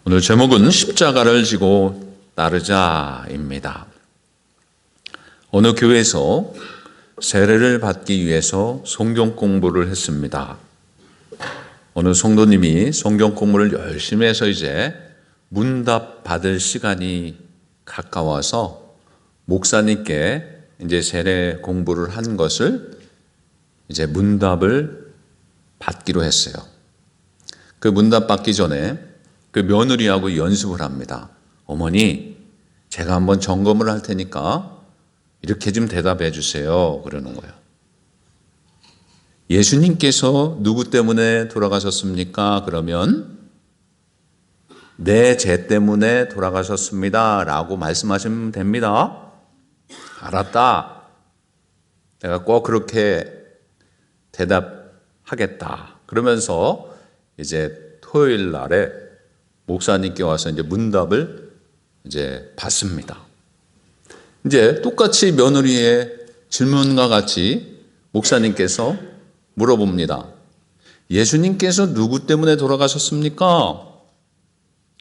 오늘 제목은 십자가를 지고 따르자입니다. 어느 교회에서 세례를 받기 위해서 성경 공부를 했습니다. 어느 성도님이 성경 공부를 열심히 해서 이제 문답 받을 시간이 가까워서 목사님께 이제 세례 공부를 한 것을 이제 문답을 받기로 했어요. 그 문답 받기 전에 그 며느리하고 연습을 합니다. 어머니, 제가 한번 점검을 할 테니까 이렇게 좀 대답해 주세요. 그러는 거예요. 예수님께서 누구 때문에 돌아가셨습니까? 그러면 내 죄 때문에 돌아가셨습니다. 라고 말씀하시면 됩니다. 알았다. 내가 꼭 그렇게 대답하겠다. 그러면서 이제 토요일 날에 목사님께 와서 이제 문답을 이제 받습니다. 이제 똑같이 며느리의 질문과 같이 목사님께서 물어봅니다. 예수님께서 누구 때문에 돌아가셨습니까?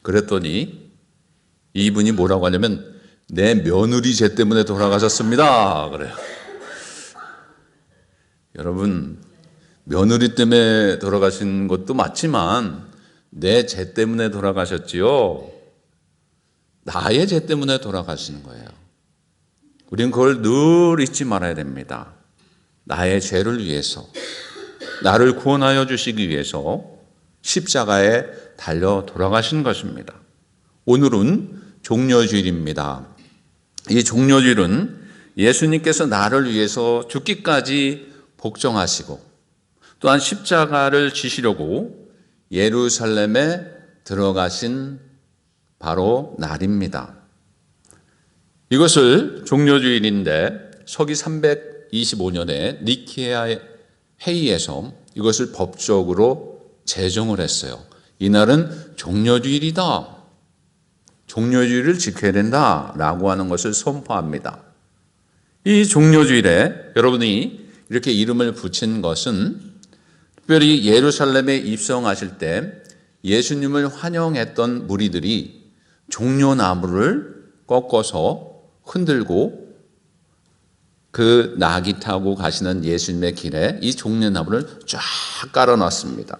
그랬더니 이분이 뭐라고 하냐면 내 며느리 죄 때문에 돌아가셨습니다. 그래요. 여러분, 며느리 때문에 돌아가신 것도 맞지만 내 죄 때문에 돌아가셨지요. 나의 죄 때문에 돌아가시는 거예요. 우리는 그걸 늘 잊지 말아야 됩니다. 나의 죄를 위해서, 나를 구원하여 주시기 위해서 십자가에 달려 돌아가신 것입니다. 오늘은 종려주일입니다. 이 종려주일은 예수님께서 나를 위해서 죽기까지 복종하시고 또한 십자가를 지시려고 예루살렘에 들어가신 바로 날입니다. 이것을 종려주일인데 서기 325년에 니케아 회의에서 이것을 법적으로 제정을 했어요. 이날은 종려주일이다. 종려주일을 지켜야 된다라고 하는 것을 선포합니다. 이 종려주일에 여러분이 이렇게 이름을 붙인 것은 특별히 예루살렘에 입성하실 때 예수님을 환영했던 무리들이 종려나무를 꺾어서 흔들고 그 나귀 타고 가시는 예수님의 길에 이 종려나무를 쫙 깔아놨습니다.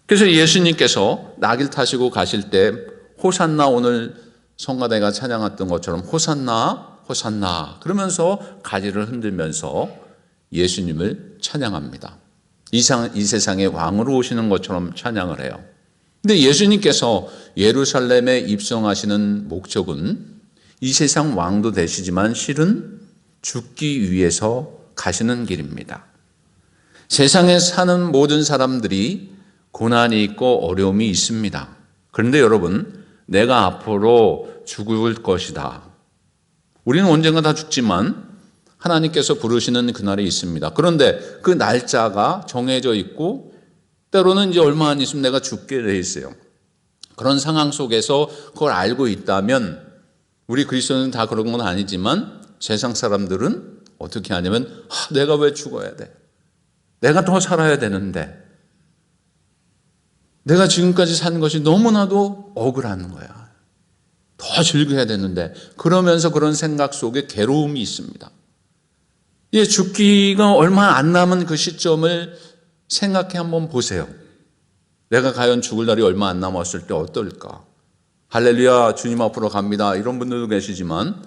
그래서 예수님께서 나귀를 타시고 가실 때 호산나, 오늘 성가대가 찬양했던 것처럼 호산나 호산나 그러면서 가지를 흔들면서 예수님을 찬양합니다. 이 세상의 왕으로 오시는 것처럼 찬양을 해요. 근데 예수님께서 예루살렘에 입성하시는 목적은 이 세상 왕도 되시지만 실은 죽기 위해서 가시는 길입니다. 세상에 사는 모든 사람들이 고난이 있고 어려움이 있습니다. 그런데 여러분, 내가 앞으로 죽을 것이다. 우리는 언젠가 다 죽지만 하나님께서 부르시는 그날이 있습니다. 그런데 그 날짜가 정해져 있고 때로는 이제 얼마 안 있으면 내가 죽게 돼 있어요. 그런 상황 속에서 그걸 알고 있다면 우리 그리스도는 다 그런 건 아니지만 세상 사람들은 어떻게 하냐면 내가 왜 죽어야 돼? 내가 더 살아야 되는데 내가 지금까지 산 것이 너무나도 억울한 거야. 더 즐겨야 되는데 그러면서 그런 생각 속에 괴로움이 있습니다. 예, 죽기가 얼마 안 남은 그 시점을 생각해 한번 보세요. 내가 과연 죽을 날이 얼마 안 남았을 때 어떨까? 할렐루야, 주님 앞으로 갑니다. 이런 분들도 계시지만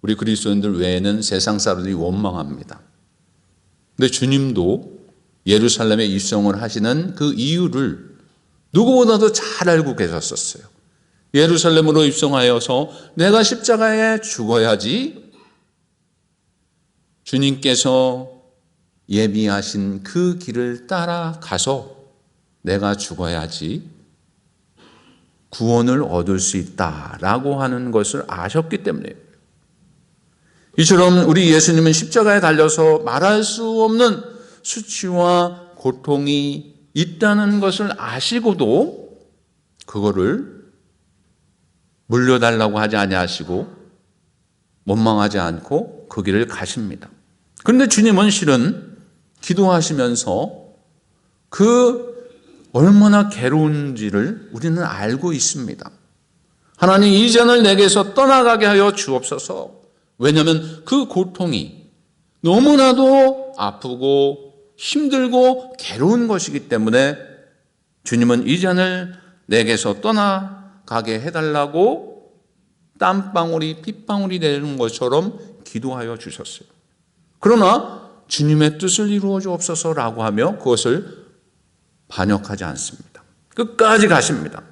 우리 그리스도인들 외에는 세상 사람들이 원망합니다. 근데 주님도 예루살렘에 입성을 하시는 그 이유를 누구보다도 잘 알고 계셨었어요. 예루살렘으로 입성하여서 내가 십자가에 죽어야지 주님께서 예비하신 그 길을 따라가서 내가 죽어야지 구원을 얻을 수 있다라고 하는 것을 아셨기 때문이에요. 이처럼 우리 예수님은 십자가에 달려서 말할 수 없는 수치와 고통이 있다는 것을 아시고도 그거를 물려달라고 하지 아니하시고 원망하지 않고 그 길을 가십니다. 그런데 주님은 실은 기도하시면서 그 얼마나 괴로운지를 우리는 알고 있습니다. 하나님, 이 잔을 내게서 떠나가게 하여 주옵소서. 왜냐하면 그 고통이 너무나도 아프고 힘들고 괴로운 것이기 때문에 주님은 이 잔을 내게서 떠나가게 해달라고 땀방울이 핏방울이 되는 것처럼 기도하여 주셨어요. 그러나 주님의 뜻을 이루어 주옵소서라고 하며 그것을 반역하지 않습니다. 끝까지 가십니다.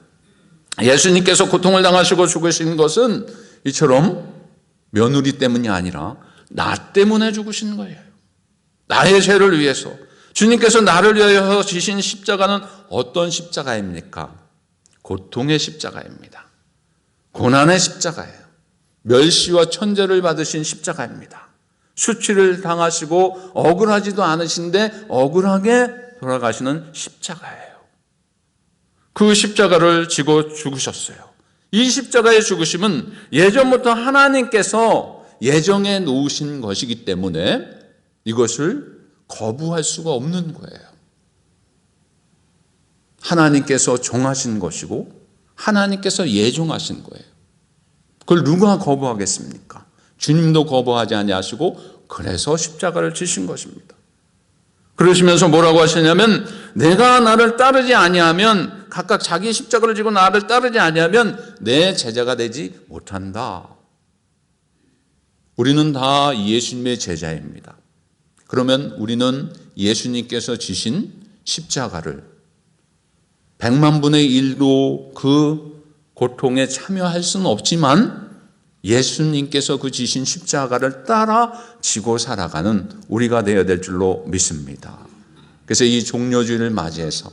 예수님께서 고통을 당하시고 죽으신 것은 이처럼 며느리 때문이 아니라 나 때문에 죽으신 거예요. 나의 죄를 위해서. 주님께서 나를 위하여 지신 십자가는 어떤 십자가입니까? 고통의 십자가입니다. 고난의 십자가예요. 멸시와 천대를 받으신 십자가입니다. 수치를 당하시고 억울하지도 않으신데 억울하게 돌아가시는 십자가예요. 그 십자가를 지고 죽으셨어요. 이 십자가의 죽으심은 예전부터 하나님께서 예정해 놓으신 것이기 때문에 이것을 거부할 수가 없는 거예요. 하나님께서 정하신 것이고 하나님께서 예정하신 거예요. 그걸 누가 거부하겠습니까? 주님도 거부하지 아니하시고 그래서 십자가를 지신 것입니다. 그러시면서 뭐라고 하시냐면 내가 나를 따르지 아니하면 각각 자기 십자가를 지고 나를 따르지 아니하면 내 제자가 되지 못한다. 우리는 다 예수님의 제자입니다. 그러면 우리는 예수님께서 지신 십자가를 100만 분의 1도 그 고통에 참여할 수는 없지만 예수님께서 그 지신 십자가를 따라 지고 살아가는 우리가 되어야 될 줄로 믿습니다. 그래서 이 종려주의를 맞이해서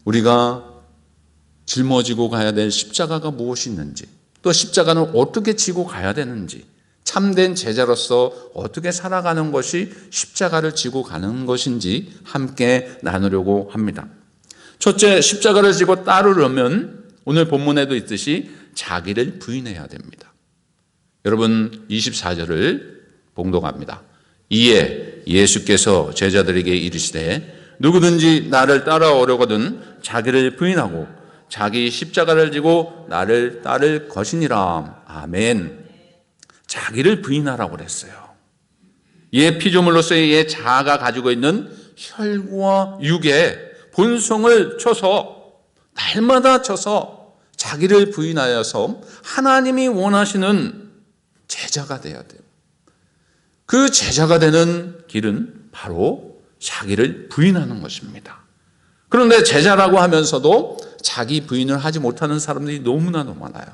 우리가 짊어지고 가야 될 십자가가 무엇이 있는지, 또 십자가는 어떻게 지고 가야 되는지, 참된 제자로서 어떻게 살아가는 것이 십자가를 지고 가는 것인지 함께 나누려고 합니다. 첫째, 십자가를 지고 따르려면 오늘 본문에도 있듯이 자기를 부인해야 됩니다. 여러분 24절을 봉독합니다. 이에 예수께서 제자들에게 이르시되 누구든지 나를 따라오려거든 자기를 부인하고 자기 십자가를 지고 나를 따를 것이니라. 아멘. 자기를 부인하라고 그랬어요. 얘 피조물로서의 얘 자아가 가지고 있는 혈과 육의 본성을 쳐서 날마다 쳐서 자기를 부인하여서 하나님이 원하시는 제자가 되어야 돼요. 그 제자가 되는 길은 바로 자기를 부인하는 것입니다. 그런데 제자라고 하면서도 자기 부인을 하지 못하는 사람들이 너무나도 많아요.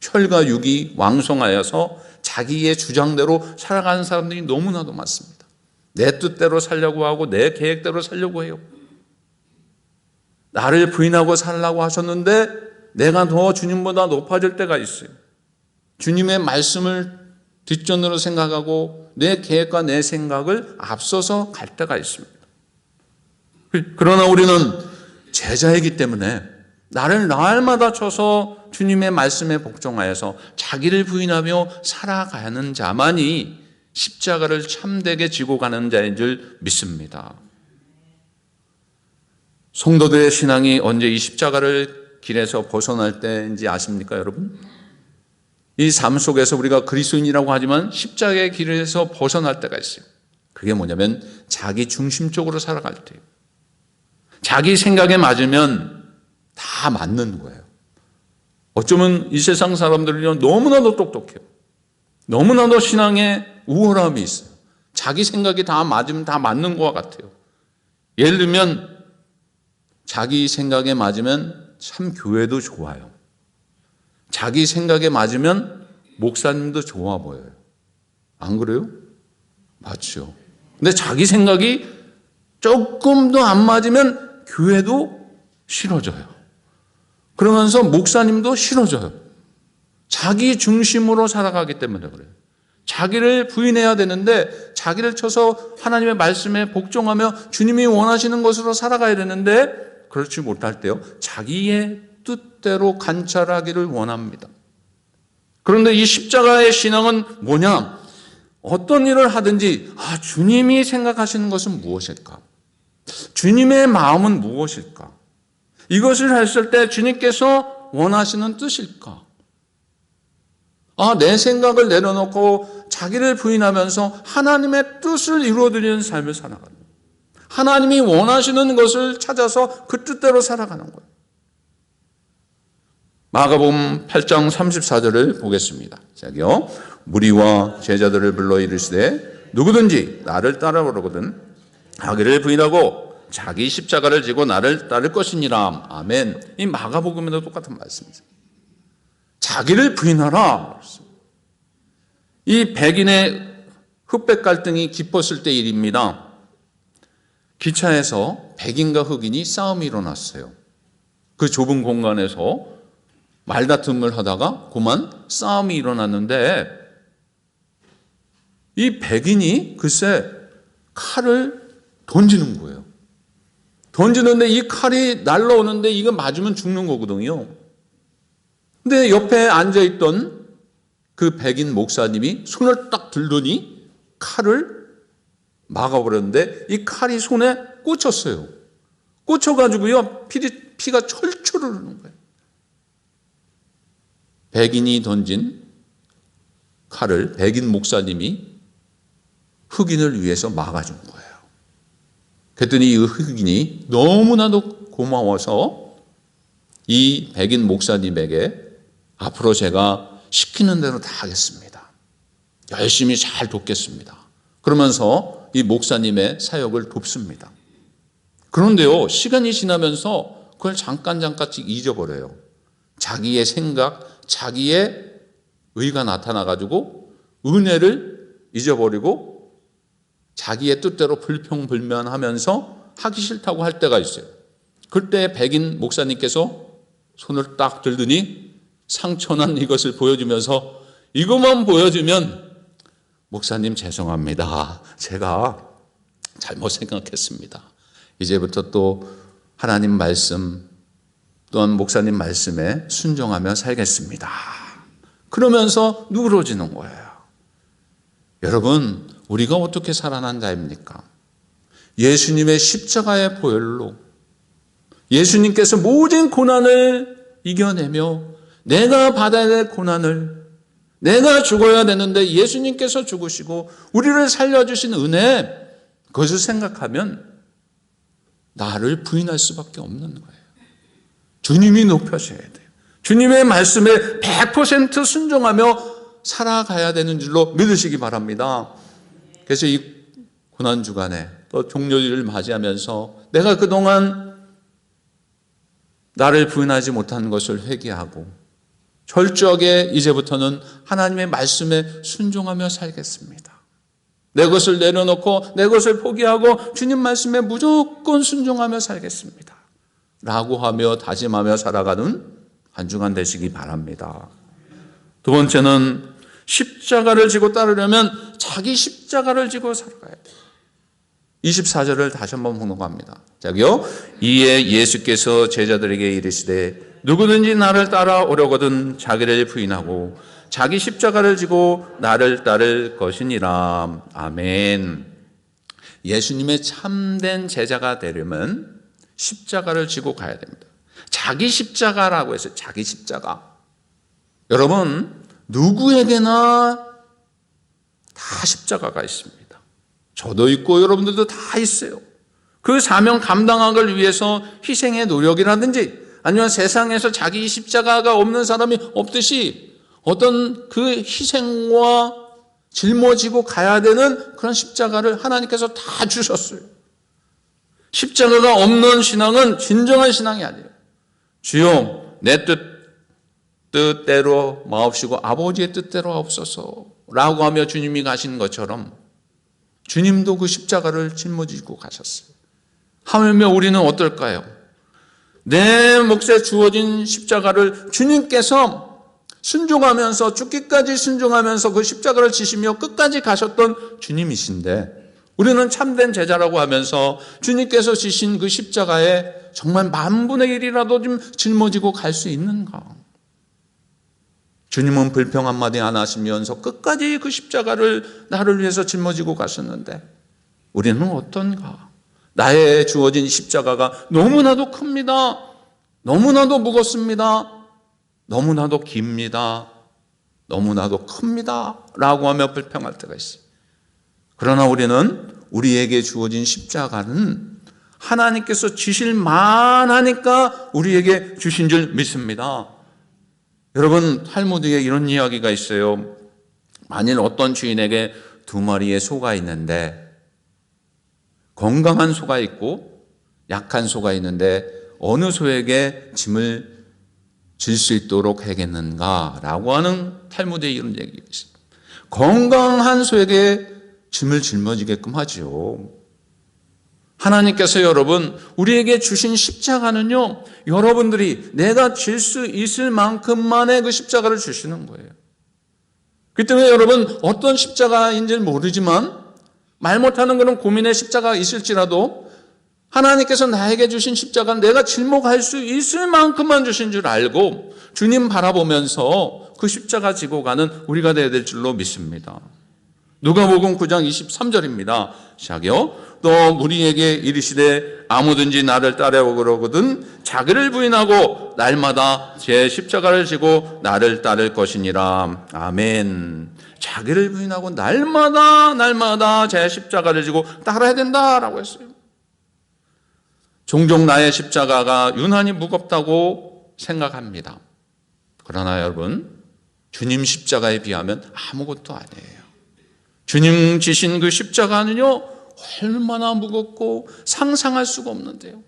혈과 육이 왕성하여서 자기의 주장대로 살아가는 사람들이 너무나도 많습니다. 내 뜻대로 살려고 하고 내 계획대로 살려고 해요. 나를 부인하고 살라고 하셨는데 내가 더 주님보다 높아질 때가 있어요. 주님의 말씀을 뒷전으로 생각하고 내 계획과 내 생각을 앞서서 갈 때가 있습니다. 그러나 우리는 제자이기 때문에 나를 날마다 쳐서 주님의 말씀에 복종하여서 자기를 부인하며 살아가는 자만이 십자가를 참되게 지고 가는 자인 줄 믿습니다. 성도들의 신앙이 언제 이 십자가를 길에서 벗어날 때인지 아십니까, 여러분? 이 삶 속에서 우리가 그리스도인이라고 하지만 십자가의 길에서 벗어날 때가 있어요. 그게 뭐냐면 자기 중심적으로 살아갈 때예요. 자기 생각에 맞으면 다 맞는 거예요. 어쩌면 이 세상 사람들이 너무나도 똑똑해요. 너무나도 신앙에 우월함이 있어요. 자기 생각이 다 맞으면 다 맞는 것 같아요. 예를 들면 자기 생각에 맞으면 참 교회도 좋아요. 자기 생각에 맞으면 목사님도 좋아 보여요. 안 그래요? 맞죠. 근데 자기 생각이 조금도 안 맞으면 교회도 싫어져요. 그러면서 목사님도 싫어져요. 자기 중심으로 살아가기 때문에 그래요. 자기를 부인해야 되는데 자기를 쳐서 하나님의 말씀에 복종하며 주님이 원하시는 것으로 살아가야 되는데 그렇지 못할 때요. 자기의 뜻대로 관찰하기를 원합니다. 그런데 이 십자가의 신앙은 뭐냐? 어떤 일을 하든지 주님이 생각하시는 것은 무엇일까? 주님의 마음은 무엇일까? 이것을 했을 때 주님께서 원하시는 뜻일까? 내 생각을 내려놓고 자기를 부인하면서 하나님의 뜻을 이루어드리는 삶을 살아가는 거예요. 하나님이 원하시는 것을 찾아서 그 뜻대로 살아가는 거예요. 마가복음 8장 34절을 보겠습니다. 시작이요. 무리와 제자들을 불러 이르시되 누구든지 나를 따라오려거든 자기를 부인하고 자기 십자가를 지고 나를 따를 것이니라. 아멘. 이 마가복음에도 똑같은 말씀이죠. 자기를 부인하라. 이 백인의 흑백 갈등이 깊었을 때 일입니다. 기차에서 백인과 흑인이 싸움이 일어났어요. 그 좁은 공간에서 말다툼을 하다가 그만 싸움이 일어났는데 이 백인이 글쎄 칼을 던지는 거예요. 던지는데 이 칼이 날라오는데 이거 맞으면 죽는 거거든요. 근데 옆에 앉아있던 그 백인 목사님이 손을 딱 들더니 칼을 막아버렸는데 이 칼이 손에 꽂혔어요. 꽂혀가지고요 피가 철철 흐르는 거예요. 백인이 던진 칼을 백인 목사님이 흑인을 위해서 막아준 거예요. 그랬더니 이 흑인이 너무나도 고마워서 이 백인 목사님에게 앞으로 제가 시키는 대로 다 하겠습니다. 열심히 잘 돕겠습니다. 그러면서 이 목사님의 사역을 돕습니다. 그런데요, 시간이 지나면서 그걸 잠깐씩 잊어버려요. 자기의 생각, 자기의 의가 나타나가지고 은혜를 잊어버리고 자기의 뜻대로 불평불만하면서 하기 싫다고 할 때가 있어요. 그때 백인 목사님께서 손을 딱 들더니 상처난 이것을 보여주면서 이것만 보여주면 목사님 죄송합니다. 제가 잘못 생각했습니다. 이제부터 또 하나님 말씀 또한 목사님 말씀에 순종하며 살겠습니다. 그러면서 누그러지는 거예요. 여러분, 우리가 어떻게 살아난 자입니까? 예수님의 십자가의 보혈로 예수님께서 모든 고난을 이겨내며 내가 받아야 될 고난을 내가 죽어야 되는데 예수님께서 죽으시고 우리를 살려주신 은혜, 그것을 생각하면 나를 부인할 수밖에 없는 거예요. 주님이 높여셔야 돼요. 주님의 말씀에 100% 순종하며 살아가야 되는 줄로 믿으시기 바랍니다. 그래서 이 고난주간에 또 종료일을 맞이하면서 내가 그동안 나를 부인하지 못한 것을 회개하고 철저하게 이제부터는 하나님의 말씀에 순종하며 살겠습니다. 내 것을 내려놓고 내 것을 포기하고 주님 말씀에 무조건 순종하며 살겠습니다. 라고 하며 다짐하며 살아가는 한 주간 되시기 바랍니다. 두 번째는 십자가를 지고 따르려면 자기 십자가를 지고 살아가야 돼요. 24절을 다시 한번 봉독합니다. 자기요. 이에 예수께서 제자들에게 이르시되 누구든지 나를 따라오려거든 자기를 부인하고 자기 십자가를 지고 나를 따를 것이니라. 아멘. 예수님의 참된 제자가 되려면 십자가를 지고 가야 됩니다. 자기 십자가라고 해서 자기 십자가. 여러분, 누구에게나 다 십자가가 있습니다. 저도 있고 여러분들도 다 있어요. 그 사명 감당하기 위해서 희생의 노력이라든지 아니면 세상에서 자기 십자가가 없는 사람이 없듯이 어떤 그 희생과 짊어지고 가야 되는 그런 십자가를 하나님께서 다 주셨어요. 십자가가 없는 신앙은 진정한 신앙이 아니에요. 주여 내 뜻대로 마옵시고 아버지의 뜻대로 하옵소서 라고 하며 주님이 가신 것처럼 주님도 그 십자가를 짊어지고 가셨어요. 하물며 우리는 어떨까요? 내 몫에 주어진 십자가를 주님께서 순종하면서 죽기까지 순종하면서 그 십자가를 지시며 끝까지 가셨던 주님이신데 우리는 참된 제자라고 하면서 주님께서 지신 그 십자가에 정말 10,000분의 1이라도 좀 짊어지고 갈 수 있는가? 주님은 불평 한마디 안 하시면서 끝까지 그 십자가를 나를 위해서 짊어지고 가셨는데 우리는 어떤가? 나의 주어진 십자가가 너무나도 큽니다. 너무나도 무겁습니다. 너무나도 깁니다. 너무나도 큽니다. 라고 하며 불평할 때가 있어요. 그러나 우리는 우리에게 주어진 십자가는 하나님께서 주실 만하니까 우리에게 주신 줄 믿습니다. 여러분, 탈무드에 이런 이야기가 있어요. 만일 어떤 주인에게 2마리의 소가 있는데, 건강한 소가 있고 약한 소가 있는데 어느 소에게 짐을 질 수 있도록 해야겠는가라고 하는 탈무드에 이런 얘기가 있어요. 건강한 소에게 짐을 짊어지게끔 하죠. 하나님께서 여러분 우리에게 주신 십자가는요, 여러분들이 내가 질 수 있을 만큼만의 그 십자가를 주시는 거예요. 그 때문에 여러분 어떤 십자가인지는 모르지만 말 못하는 그런 고민의 십자가가 있을지라도 하나님께서 나에게 주신 십자가는 내가 짊어갈 수 있을 만큼만 주신 줄 알고 주님 바라보면서 그 십자가 지고 가는 우리가 되어야 될 줄로 믿습니다. 누가복음 9장 23절입니다. 시작이요. 또 우리에게 이르시되 아무든지 나를 따르거든 자기를 부인하고 날마다 제 십자가를 지고 나를 따를 것이니라. 아멘. 자기를 부인하고 날마다 제 십자가를 지고 따라야 된다라고 했어요. 종종 나의 십자가가 유난히 무겁다고 생각합니다. 그러나 여러분, 주님 십자가에 비하면 아무것도 아니에요. 주님 지신 그 십자가는요, 얼마나 무겁고 상상할 수가 없는데요.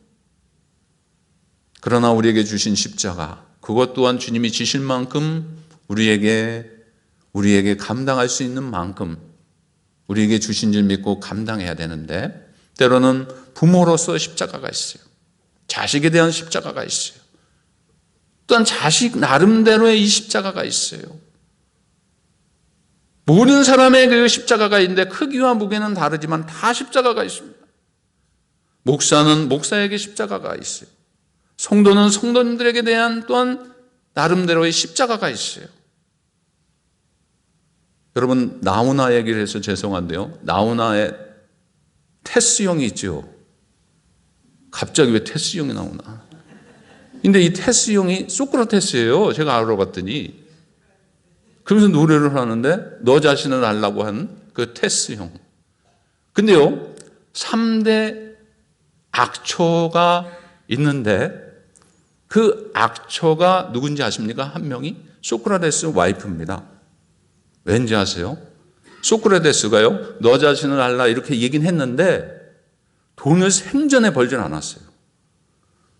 그러나 우리에게 주신 십자가, 그것 또한 주님이 지실 만큼 우리에게 감당할 수 있는 만큼 우리에게 주신 줄 믿고 감당해야 되는데, 때로는 부모로서 십자가가 있어요. 자식에 대한 십자가가 있어요. 또한 자식 나름대로의 이 십자가가 있어요. 모든 사람의 그 십자가가 있는데 크기와 무게는 다르지만 다 십자가가 있습니다. 목사는 목사에게 십자가가 있어요. 성도는 성도님들에게 대한 또한 나름대로의 십자가가 있어요. 여러분, 나우나 얘기를 해서 죄송한데요. 나우나의 테스형이 있죠. 갑자기 왜 테스형이 나오나? 근데 이 테스형이 소크라테스예요. 제가 알아봤더니. 그러면서 노래를 하는데 너 자신을 알라고 한 그 테스형. 근데요, 3대 악초가 있는데 그 악초가 누군지 아십니까? 한 명이 소크라테스 와이프입니다. 왠지 아세요? 소크라테스가요, 너 자신을 알라 이렇게 얘기는 했는데 돈을 생전에 벌진 않았어요.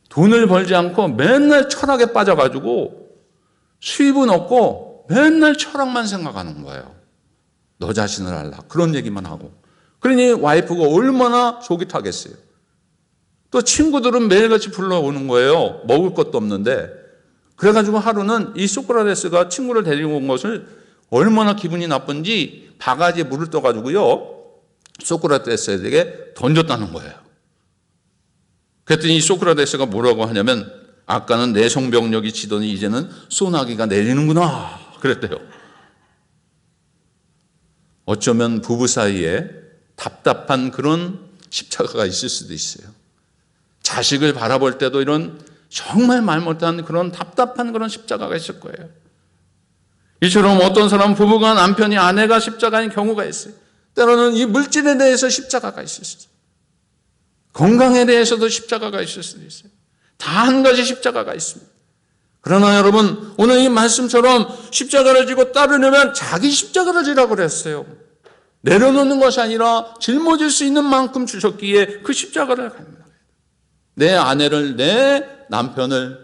돈을 벌지 않고 맨날 철학에 빠져가지고 수입은 없고 맨날 철학만 생각하는 거예요. 너 자신을 알라. 그런 얘기만 하고. 그러니 와이프가 얼마나 속이 타겠어요. 또 친구들은 매일같이 불러오는 거예요. 먹을 것도 없는데. 그래가지고 하루는 이 소크라테스가 친구를 데리고 온 것을 얼마나 기분이 나쁜지 바가지에 물을 떠가지고요, 소크라테스에게 던졌다는 거예요. 그랬더니 이 소크라테스가 뭐라고 하냐면, 아까는 내 성병력이 치더니 이제는 소나기가 내리는구나 그랬대요. 어쩌면 부부 사이에 답답한 그런 십자가가 있을 수도 있어요. 자식을 바라볼 때도 이런 정말 말 못한 그런 답답한 그런 십자가가 있을 거예요. 이처럼 어떤 사람은 부부가 남편이 아내가 십자가인 경우가 있어요. 때로는 이 물질에 대해서 십자가가 있을 수 있어요. 건강에 대해서도 십자가가 있을 수도 있어요. 다 한 가지 십자가가 있습니다. 그러나 여러분, 오늘 이 말씀처럼 십자가를 지고 따르려면 자기 십자가를 지라고 그랬어요. 내려놓는 것이 아니라 짊어질 수 있는 만큼 주셨기에 그 십자가를 갑니다. 내 아내를, 내 남편을,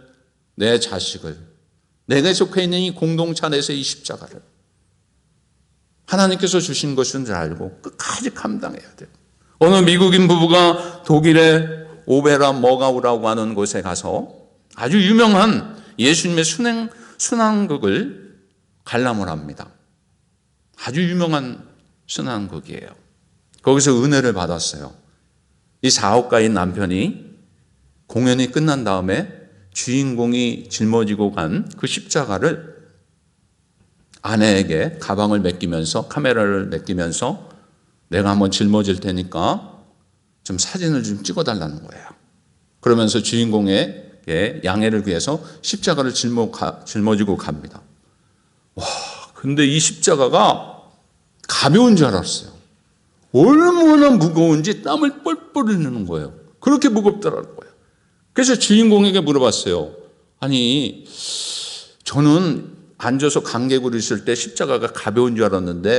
내 자식을, 내가 속해 있는 이 공동체 안에서 이 십자가를 하나님께서 주신 것인 줄 알고 끝까지 감당해야 돼요. 어느 미국인 부부가 독일의 오베라 머가우라고 하는 곳에 가서 아주 유명한 예수님의 순환극을 관람을 합니다. 아주 유명한 순환극이에요. 거기서 은혜를 받았어요. 이 사업가인 남편이 공연이 끝난 다음에 주인공이 짊어지고 간 그 십자가를 아내에게 가방을 맡기면서, 카메라를 맡기면서, 내가 한번 짊어질 테니까 좀 사진을 좀 찍어달라는 거예요. 그러면서 주인공에게 양해를 구해서 십자가를 짊어지고 갑니다. 와, 근데 이 십자가가 가벼운 줄 알았어요. 얼마나 무거운지 땀을 뻘뻘 흘리는 거예요. 그렇게 무겁더라는 거예요. 그래서 주인공에게 물어봤어요. 아니, 저는 앉아서 관객으로 있을 때 십자가가 가벼운 줄 알았는데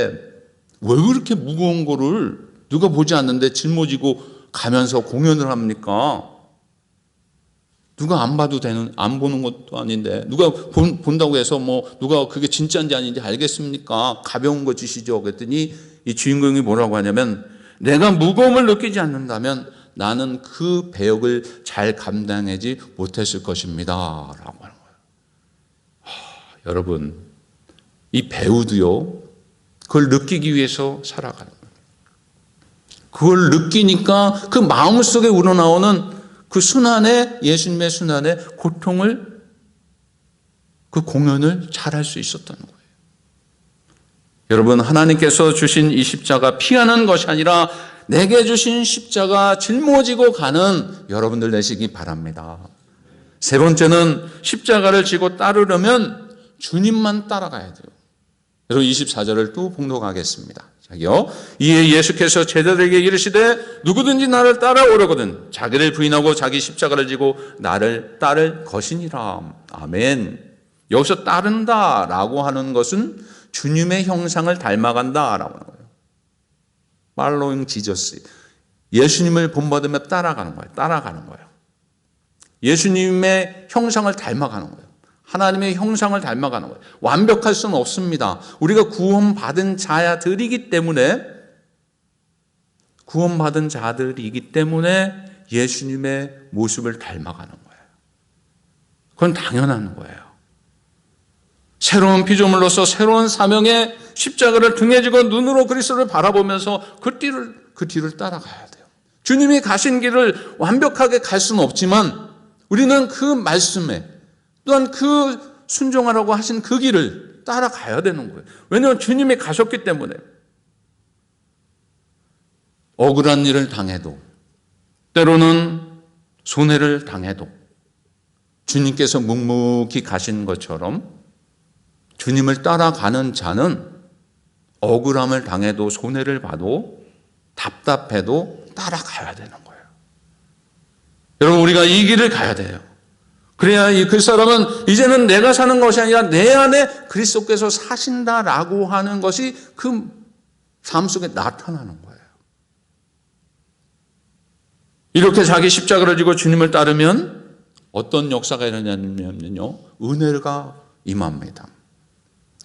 왜 그렇게 무거운 거를 누가 보지 않는데 짊어지고 가면서 공연을 합니까? 누가 안 봐도 안 보는 것도 아닌데 누가 본다고 해서 누가 그게 진짜인지 아닌지 알겠습니까? 가벼운 거 주시죠. 그랬더니 이 주인공이 뭐라고 하냐면, 내가 무거움을 느끼지 않는다면 나는 그 배역을 잘 감당하지 못했을 것입니다 라고 하는 거예요. 여러분, 이 배우도요, 그걸 느끼기 위해서 살아가는 거예요. 그걸 느끼니까 그 마음속에 우러나오는 그 순환의, 예수님의 순환의 고통을, 그 공연을 잘할 수 있었던 거예요. 여러분, 하나님께서 주신 이 십자가 피하는 것이 아니라 내게 주신 십자가 짊어지고 가는 여러분들 되시기 바랍니다. 세 번째는 십자가를 지고 따르려면 주님만 따라가야 돼요. 여러분 24절을 또 봉독하겠습니다. 자기요. 이에 예수께서 제자들에게 이르시되 누구든지 나를 따라오려거든 자기를 부인하고 자기 십자가를 지고 나를 따를 것이니라. 아멘. 여기서 따른다라고 하는 것은 주님의 형상을 닮아간다라고 하는 거예요. Following Jesus. 예수님을 본받으며 따라가는 거예요. 따라가는 거예요. 예수님의 형상을 닮아가는 거예요. 하나님의 형상을 닮아가는 거예요. 완벽할 수는 없습니다. 우리가 구원받은 자들이기 때문에 예수님의 모습을 닮아가는 거예요. 그건 당연한 거예요. 새로운 피조물로서 새로운 사명의 십자가를 등에 지고 눈으로 그리스도를 바라보면서 그 뒤를 따라가야 돼요. 주님이 가신 길을 완벽하게 갈 수는 없지만 우리는 그 말씀에 또한 그 순종하라고 하신 그 길을 따라가야 되는 거예요. 왜냐하면 주님이 가셨기 때문에. 억울한 일을 당해도, 때로는 손해를 당해도 주님께서 묵묵히 가신 것처럼 주님을 따라가는 자는 억울함을 당해도 손해를 봐도 답답해도 따라가야 되는 거예요. 여러분, 우리가 이 길을 가야 돼요. 그래야 그 사람은 이제는 내가 사는 것이 아니라 내 안에 그리스도께서 사신다라고 하는 것이 그 삶 속에 나타나는 거예요. 이렇게 자기 십자가를 지고 주님을 따르면 어떤 역사가 일어나냐면요, 은혜가 임합니다.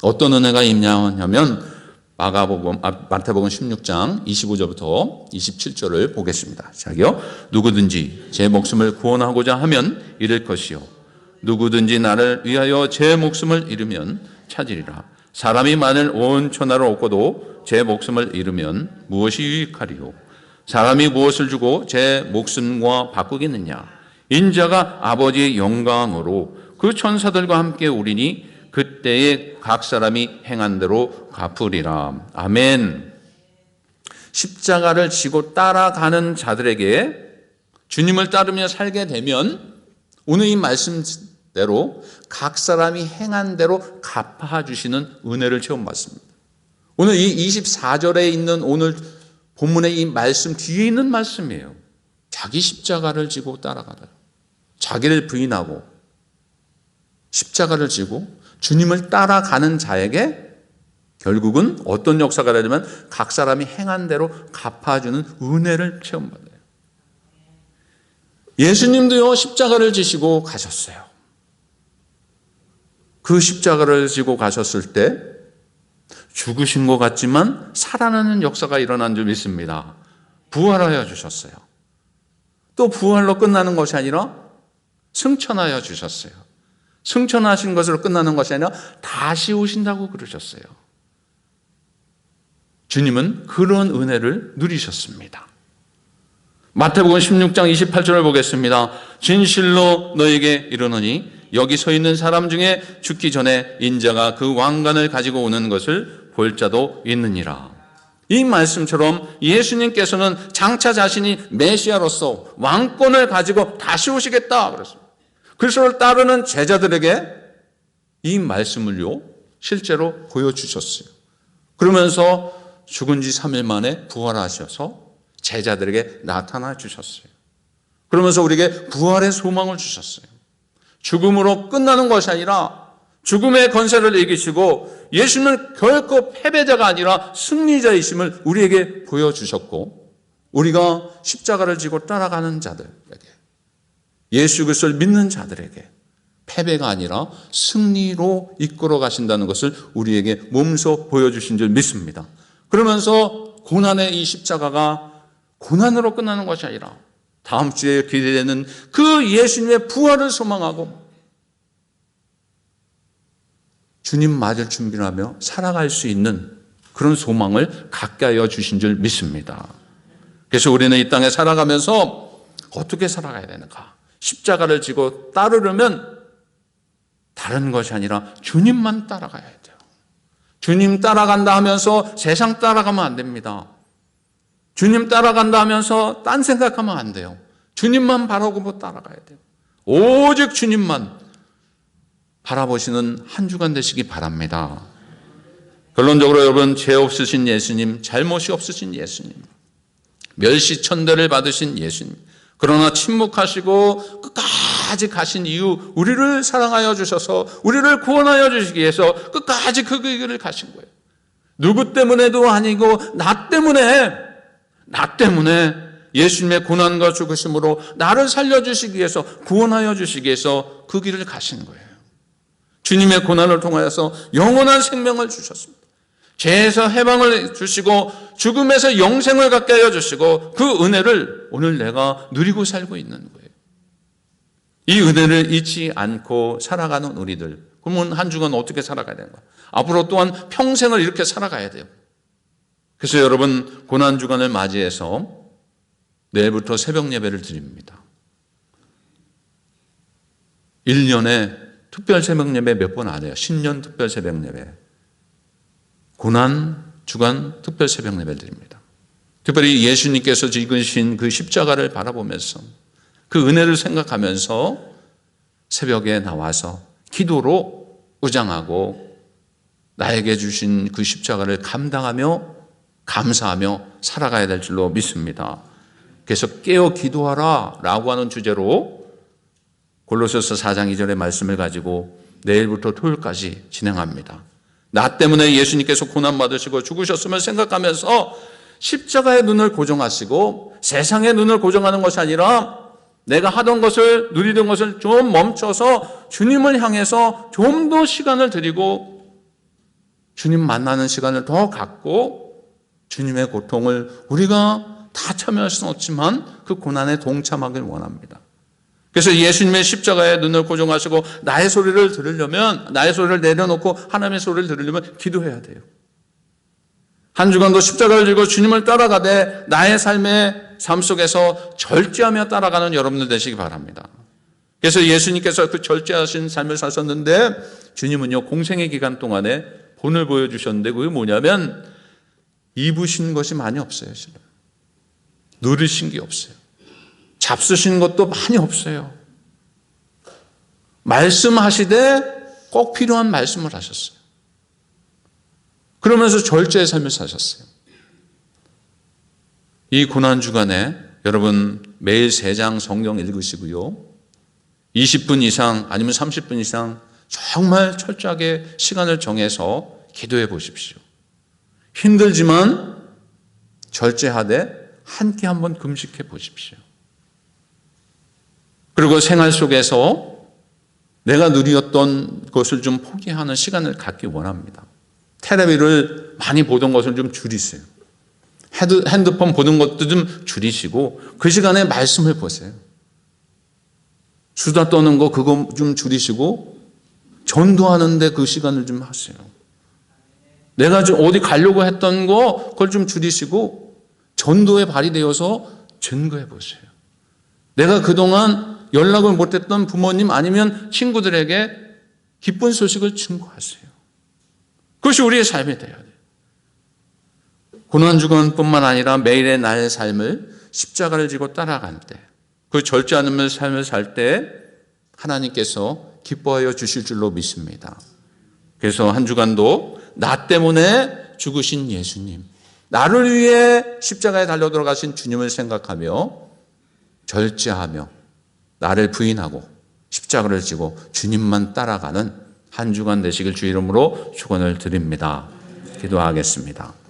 어떤 은혜가 임하냐면 마태복음 16장 25절부터 27절을 보겠습니다. 자기요. 누구든지 제 목숨을 구원하고자 하면 잃을 것이요 누구든지 나를 위하여 제 목숨을 잃으면 찾으리라. 사람이 만일 온 천하를 얻고도 제 목숨을 잃으면 무엇이 유익하리요? 사람이 무엇을 주고 제 목숨과 바꾸겠느냐? 인자가 아버지의 영광으로 그 천사들과 함께 오리니 그때에 각 사람이 행한 대로 갚으리라. 아멘. 십자가를 지고 따라가는 자들에게 주님을 따르며 살게 되면 오늘 이 말씀대로 각 사람이 행한 대로 갚아주시는 은혜를 체험받습니다. 오늘 이 24절에 있는 오늘 본문의 이 말씀 뒤에 있는 말씀이에요. 자기 십자가를 지고 따라가다. 자기를 부인하고 십자가를 지고 주님을 따라가는 자에게 결국은 어떤 역사가 되냐면 각 사람이 행한 대로 갚아주는 은혜를 체험받아요. 예수님도요, 십자가를 지시고 가셨어요. 그 십자가를 지고 가셨을 때 죽으신 것 같지만 살아나는 역사가 일어난 줄 믿습니다. 부활하여 주셨어요. 또 부활로 끝나는 것이 아니라 승천하여 주셨어요. 승천하신 것으로 끝나는 것이 아니라 다시 오신다고 그러셨어요. 주님은 그런 은혜를 누리셨습니다. 마태복음 16장 28절을 보겠습니다. 진실로 너에게 이르노니 여기 서 있는 사람 중에 죽기 전에 인자가 그 왕관을 가지고 오는 것을 볼 자도 있느니라. 이 말씀처럼 예수님께서는 장차 자신이 메시아로서 왕권을 가지고 다시 오시겠다 그랬습니다. 그리스도를 따르는 제자들에게 이 말씀을요 실제로 보여주셨어요. 그러면서 죽은 지 3일 만에 부활하셔서 제자들에게 나타나 주셨어요. 그러면서 우리에게 부활의 소망을 주셨어요. 죽음으로 끝나는 것이 아니라 죽음의 권세를 이기시고 예수님은 결코 패배자가 아니라 승리자이심을 우리에게 보여주셨고, 우리가 십자가를 지고 따라가는 자들에게, 예수 그리스도를 믿는 자들에게 패배가 아니라 승리로 이끌어 가신다는 것을 우리에게 몸소 보여주신 줄 믿습니다. 그러면서 고난의 이 십자가가 고난으로 끝나는 것이 아니라 다음 주에 기대되는 그 예수님의 부활을 소망하고 주님 맞을 준비를 하며 살아갈 수 있는 그런 소망을 갖게 하여 주신 줄 믿습니다. 그래서 우리는 이 땅에 살아가면서 어떻게 살아가야 되는가? 십자가를 지고 따르려면 다른 것이 아니라 주님만 따라가야 돼요. 주님 따라간다 하면서 세상 따라가면 안 됩니다. 주님 따라간다 하면서 딴 생각하면 안 돼요. 주님만 바라보고 따라가야 돼요. 오직 주님만 바라보시는 한 주간 되시기 바랍니다. 결론적으로 여러분, 죄 없으신 예수님, 잘못이 없으신 예수님, 멸시천대를 받으신 예수님, 그러나 침묵하시고 끝까지 가신 이유, 우리를 사랑하여 주셔서 우리를 구원하여 주시기 위해서 끝까지 그 길을 가신 거예요. 누구 때문에도 아니고 나 때문에 예수님의 고난과 죽으심으로 나를 살려주시기 위해서, 구원하여 주시기 위해서 그 길을 가신 거예요. 주님의 고난을 통하여서 영원한 생명을 주셨습니다. 죄에서 해방을 주시고 죽음에서 영생을 갖게 하여 주시고 그 은혜를 오늘 내가 누리고 살고 있는 거예요. 이 은혜를 잊지 않고 살아가는 우리들, 그러면 한 주간 어떻게 살아가야 되는가? 앞으로 또한 평생을 이렇게 살아가야 돼요. 그래서 여러분, 고난주간을 맞이해서 내일부터 새벽 예배를 드립니다. 1년에 특별 새벽 예배 몇 번 안 해요. 신년 특별 새벽 예배, 고난 주간 특별 새벽 예배를 드립니다. 특별히 예수님께서 지으신 그 십자가를 바라보면서 그 은혜를 생각하면서 새벽에 나와서 기도로 우장하고 나에게 주신 그 십자가를 감당하며 감사하며 살아가야 될 줄로 믿습니다. 그래서 깨어 기도하라 라고 하는 주제로 골로새서 4장 2절의 말씀을 가지고 내일부터 토요일까지 진행합니다. 나 때문에 예수님께서 고난받으시고 죽으셨음을 생각하면서 십자가의 눈을 고정하시고 세상의 눈을 고정하는 것이 아니라 내가 하던 것을, 누리던 것을 좀 멈춰서 주님을 향해서 좀 더 시간을 드리고 주님 만나는 시간을 더 갖고 주님의 고통을 우리가 다 참여할 수는 없지만 그 고난에 동참하길 원합니다. 그래서 예수님의 십자가에 눈을 고정하시고 나의 소리를 들으려면, 나의 소리를 내려놓고 하나님의 소리를 들으려면 기도해야 돼요. 한 주간도 십자가를 들고 주님을 따라가되 나의 삶 속에서 절제하며 따라가는 여러분들 되시기 바랍니다. 그래서 예수님께서 그 절제하신 삶을 사셨는데 주님은요, 공생의 기간 동안에 본을 보여주셨는데 그게 뭐냐면 입으신 것이 많이 없어요. 지금 누르신 게 없어요. 잡수신 것도 많이 없어요. 말씀하시되 꼭 필요한 말씀을 하셨어요. 그러면서 절제의 삶을 사셨어요. 이 고난주간에 여러분 매일 3장 성경 읽으시고요, 20분 이상 아니면 30분 이상 정말 철저하게 시간을 정해서 기도해 보십시오. 힘들지만 절제하되 한 끼 한번 금식해 보십시오. 그리고 생활 속에서 내가 누렸던 것을 좀 포기하는 시간을 갖기 원합니다. 텔레비를 많이 보던 것을 좀 줄이세요. 핸드폰 보는 것도 좀 줄이시고 그 시간에 말씀을 보세요. 수다 떠는 거 그거 좀 줄이시고 전도하는데 그 시간을 좀 하세요. 내가 좀 어디 가려고 했던 거 그걸 좀 줄이시고 전도에 발휘되어서 증거해 보세요. 내가 그동안 연락을 못했던 부모님 아니면 친구들에게 기쁜 소식을 증거하세요. 그것이 우리의 삶이 되어야 돼요. 고난주간뿐만 아니라 매일의 나의 삶을 십자가를 지고 따라갈 때, 그 절제 않는 삶을 살 때 하나님께서 기뻐하여 주실 줄로 믿습니다. 그래서 한 주간도 나 때문에 죽으신 예수님, 나를 위해 십자가에 달려 들어가신 주님을 생각하며 절제하며 나를 부인하고 십자가를 지고 주님만 따라가는 한 주간 되시길 주 이름으로 축원을 드립니다. 기도하겠습니다.